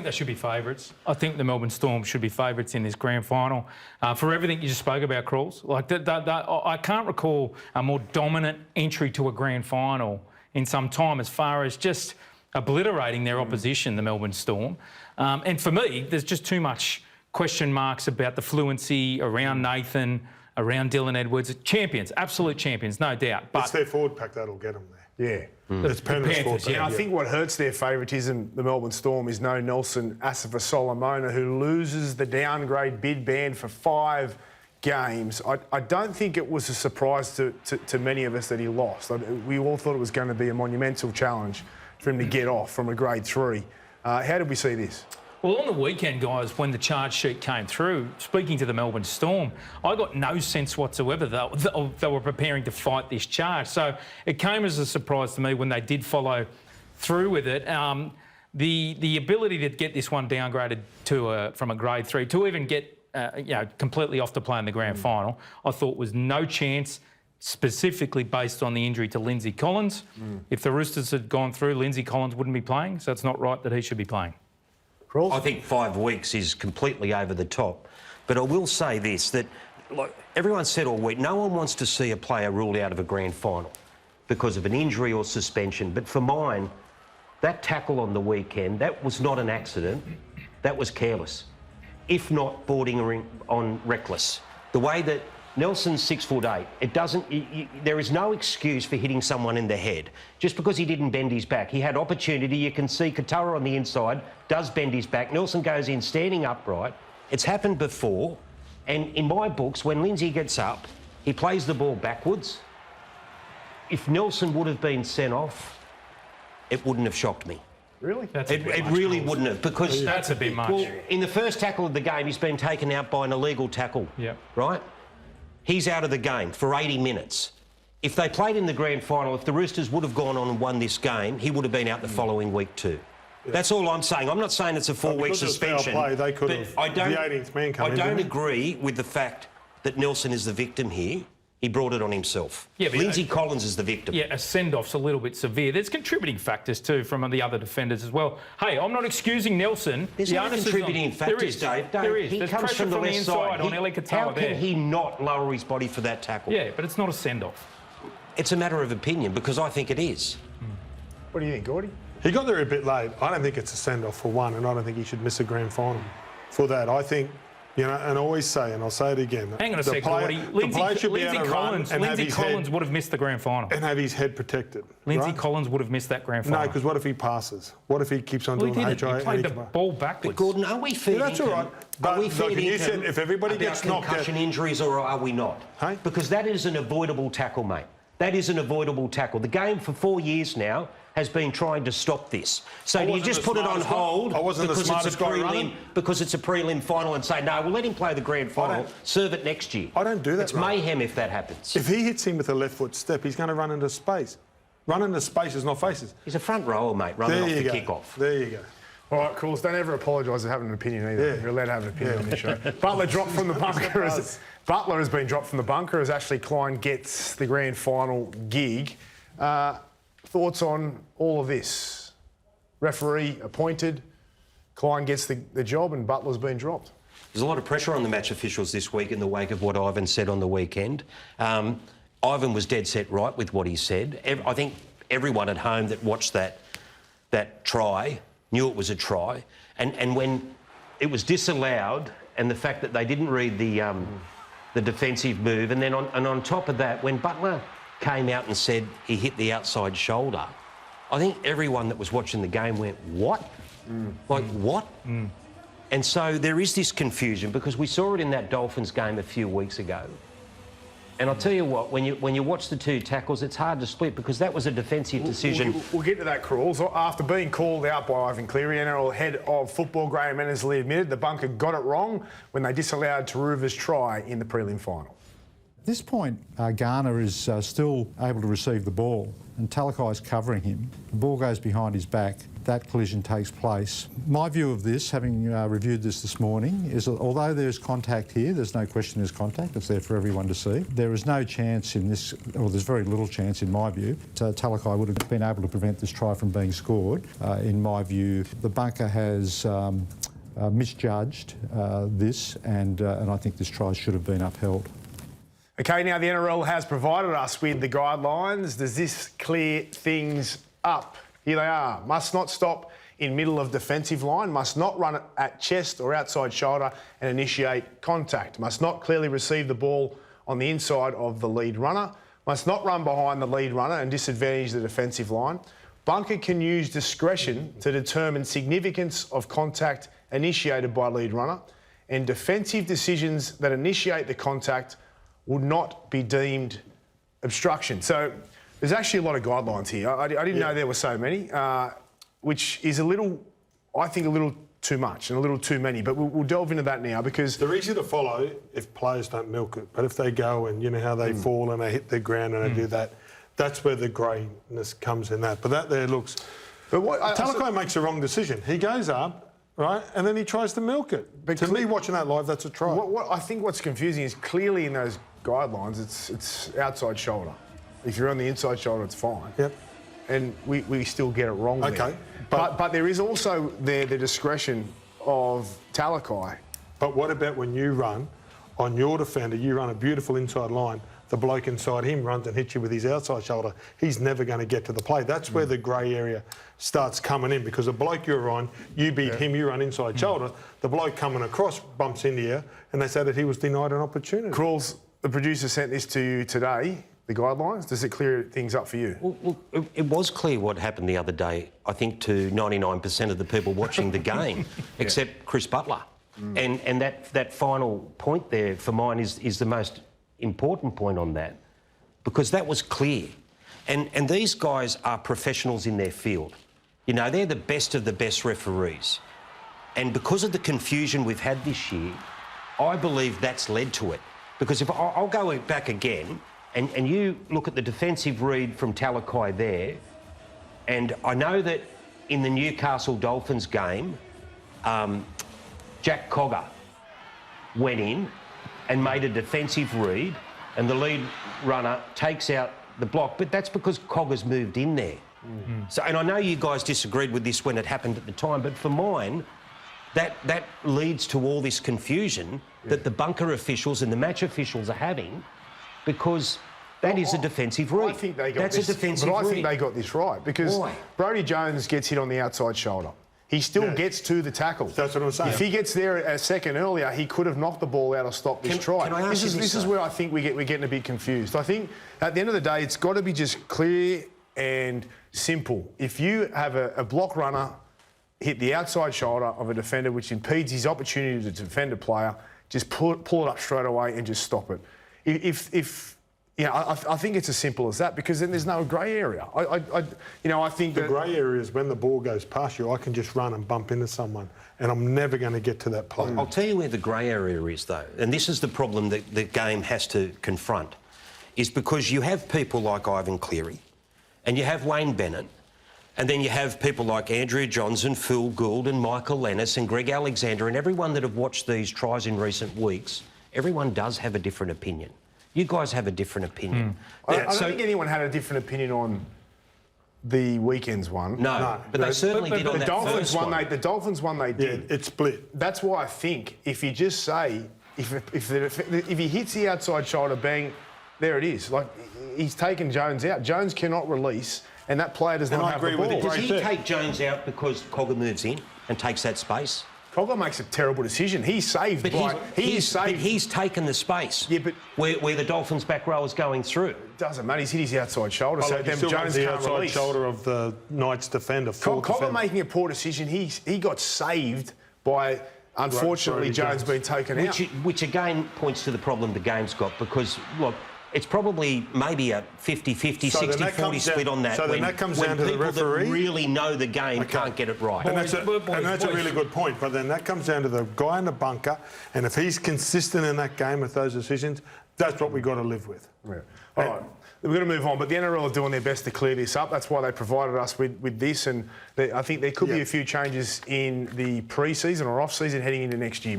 they should be favourites. I think the Melbourne Storm should be favourites in this grand final. For everything you just spoke about, Crawls, like I can't recall a more dominant entry to a grand final in some time as far as just obliterating their opposition, the Melbourne Storm. And for me, there's just too much question marks about the fluency around Nathan, around Dylan Edwards. Champions, absolute champions, no doubt. But it's their forward pack that'll get them there. Yeah. It's Penrith's forward pack. And I think what hurts their favouritism, the Melbourne Storm, is no Nelson Asofa-Solomona, who loses the downgrade bid ban for 5 games. I don't think it was a surprise to many of us that he lost. We all thought it was going to be a monumental challenge for him to get off from a grade 3. How did we see this? Well, on the weekend, guys, when the charge sheet came through, speaking to the Melbourne Storm, I got no sense whatsoever that they were preparing to fight this charge. So it came as a surprise to me when they did follow through with it. The ability to get this one downgraded from a grade 3 to even get completely off to play in the grand final, I thought was no chance, specifically based on the injury to Lindsay Collins. If the Roosters had gone through, Lindsay Collins wouldn't be playing, so it's not right that he should be playing. I think 5 weeks is completely over the top. But I will say this, that like everyone said all week, no one wants to see a player ruled out of a grand final because of an injury or suspension. But for mine, that tackle on the weekend, that was not an accident. That was careless, if not bordering on reckless. The way that Nelson's 6'8", it doesn't. There is no excuse for hitting someone in the head just because he didn't bend his back. He had opportunity. You can see Katoa on the inside does bend his back. Nelson goes in standing upright. It's happened before, and in my books, when Lindsay gets up, he plays the ball backwards. If Nelson would have been sent off, it wouldn't have shocked me. Really? It really wouldn't have, because that's a bit much. Well, in the first tackle of the game, he's been taken out by an illegal tackle. Yeah. Right. He's out of the game for 80 minutes. If they played in the grand final, if the Roosters would have gone on and won this game, he would have been out the following week too. Yeah. That's all I'm saying. I'm not saying it's a 4-week suspension. Play, they could have. The 18th man come in. I don't agree with the fact that Nelson is the victim here. He brought it on himself. Yeah, Lindsay Collins is the victim. Yeah, a send-off's a little bit severe. There's contributing factors too from the other defenders as well. Hey, I'm not excusing Nelson. There's no contributing factors, Dave. There is. There's comes pressure from the inside on Eli Katoa. How can he not lower his body for that tackle? Yeah, but it's not a send-off. It's a matter of opinion, because I think it is. What do you think, Gordy? He got there a bit late. I don't think it's a send-off for one, and I don't think he should miss a grand final for that. I think, you know, and I always say, and I'll say it again. Hang on a second, Gordy. Lindsay Collins would have missed the grand final. And have his head protected. Lindsay Collins would have missed that grand final. No, because what if he passes? What if he keeps on doing the HIA? He played the ball backwards. But Gordon, are we fair? Yeah, that's all right. But we fair you said if everybody gets knocked out, concussion injuries, or are we not? Hey? Because that is an avoidable tackle, mate. That is an avoidable tackle. The game for 4 years now has been trying to stop this. So do you just put it on hold because it's a prelim final and say, no, we'll let him play the grand final, serve it next year? I don't do that, It's mayhem if that happens. If he hits him with a left foot step, he's going to run into space. Run into spaces, not faces. He's a front rower, mate, running off the kick-off. There you go. All right, Crawls, don't ever apologise for having an opinion either. Yeah. You're allowed to have an opinion on this show. Butler dropped from the bunker. Butler has been dropped from the bunker as Ashley Klein gets the grand final gig. Thoughts on all of this? Referee appointed, Klein gets the job, and Butler's been dropped. There's a lot of pressure on the match officials this week in the wake of what Ivan said on the weekend. Ivan was dead set right with what he said. I think everyone at home that watched that try knew it was a try. And when it was disallowed, and the fact that they didn't read the defensive move, and then on top of that, when Butler came out and said he hit the outside shoulder, I think everyone that was watching the game went, what? Like, what? And so there is this confusion, because we saw it in that Dolphins game a few weeks ago. And I'll tell you what, when you watch the two tackles, it's hard to split, because that was a defensive decision. We'll get to that, Crawls. After being called out by Ivan Cleary, NRL head of football Graham Annesley admitted the bunker got it wrong when they disallowed Taruva's try in the prelim final. At this point, Garner is still able to receive the ball and Talakai is covering him. The ball goes behind his back. That collision takes place. My view of this, having reviewed this morning, is that although there's contact here, there's no question there's contact, it's there for everyone to see. There is no chance in this, or there's very little chance in my view, Talakai would have been able to prevent this try from being scored. In my view, the bunker has misjudged this and I think this try should have been upheld. Okay, now the NRL has provided us with the guidelines. Does this clear things up? Here they are. Must not stop in middle of defensive line. Must not run at chest or outside shoulder and initiate contact. Must not clearly receive the ball on the inside of the lead runner. Must not run behind the lead runner and disadvantage the defensive line. Bunker can use discretion to determine significance of contact initiated by lead runner, and defensive decisions that initiate the contact would not be deemed obstruction. So there's actually a lot of guidelines here. I didn't know there were so many, which is I think a little too much and a little too many, but we'll delve into that now because... They're easy to follow if players don't milk it, but if they go and you know how they fall and they hit the ground and they do that, that's where the greyness comes in that. But that there looks... But Talakai makes a wrong decision. He goes up, right, and then he tries to milk it. But to me, watching that live, that's a try. I think what's confusing is clearly in those guidelines, it's outside shoulder. If you're on the inside shoulder, it's fine. Yep. And we still get it wrong there. Okay. But there is also the discretion of Talakai. But what about when you run on your defender, you run a beautiful inside line, the bloke inside him runs and hits you with his outside shoulder, he's never going to get to the play. That's where the grey area starts coming in because the bloke you're on, you beat him, you run inside shoulder, the bloke coming across bumps into you and they say that he was denied an opportunity. Crawls, the producer sent this to you today, the guidelines. Does it clear things up for you? Well, it was clear what happened the other day, I think, to 99% of the people watching the game, except Chris Butler. And that final point there for mine is the most important point on that, because that was clear. And these guys are professionals in their field. You know, they're the best of the best referees. And because of the confusion we've had this year, I believe that's led to it. Because if I'll go back again, and you look at the defensive read from Talakai there, and I know that in the Newcastle Dolphins game, Jack Cogger went in and made a defensive read, and the lead runner takes out the block, but that's because Cogger's moved in there. So, and I know you guys disagreed with this when it happened at the time, but for mine, that leads to all this confusion that the bunker officials and the match officials are having, because that is a defensive read. I think they got That's this, a defensive but I read. think they got this right because Brodie Jones gets hit on the outside shoulder. He still gets to the tackle. That's what I'm saying. If he gets there a second earlier, he could have knocked the ball out or stopped this try. Can I ask you This is where I think we're getting a bit confused. I think at the end of the day, it's got to be just clear and simple. If you have a block runner hit the outside shoulder of a defender, which impedes his opportunity to defend a player, just pull it up straight away and just stop it. I think it's as simple as that, because then there's no grey area. I think the grey area is when the ball goes past you, I can just run and bump into someone and I'm never going to get to that play. I'll tell you where the grey area is, though, and this is the problem that the game has to confront, is because you have people like Ivan Cleary and you have Wayne Bennett, and then you have people like Andrew Johnson, Phil Gould and Michael Lennis and Greg Alexander, and everyone that have watched these tries in recent weeks, everyone does have a different opinion. You guys have a different opinion. I don't think anyone had a different opinion on the weekend's one. No, but they certainly did on that first one. The Dolphins one they did. It split. That's why I think if you just say, if he hits the outside shoulder, bang, there it is. Like, he's taken Jones out. Jones cannot release, and that player does not have the ball. Does he take Jones out because Cogger moves in and takes that space? Cogger makes a terrible decision. He's saved But he's taken the space where the Dolphins' back row is going through. It doesn't matter. He's hit his outside shoulder, so then Jones Jones the can't outside release. shoulder of the Knights defender. Cogger making a poor decision. He got saved by, unfortunately, Jones being taken out. Which again points to the problem the game's got, because, look, it's probably maybe a 50-50, So then that 60-40 comes split down- on that. so then that comes down to the people referee. that really know the game can't get it right. And that's a Boys. really good point. But then that comes down to the guy in the bunker, and if he's consistent in that game with those decisions, that's what we've got to live with. Yeah. All right. We're going to move on, but the NRL are doing their best to clear this up. That's why they provided us with this, and I think there could be a few changes in the pre-season or off-season heading into next year.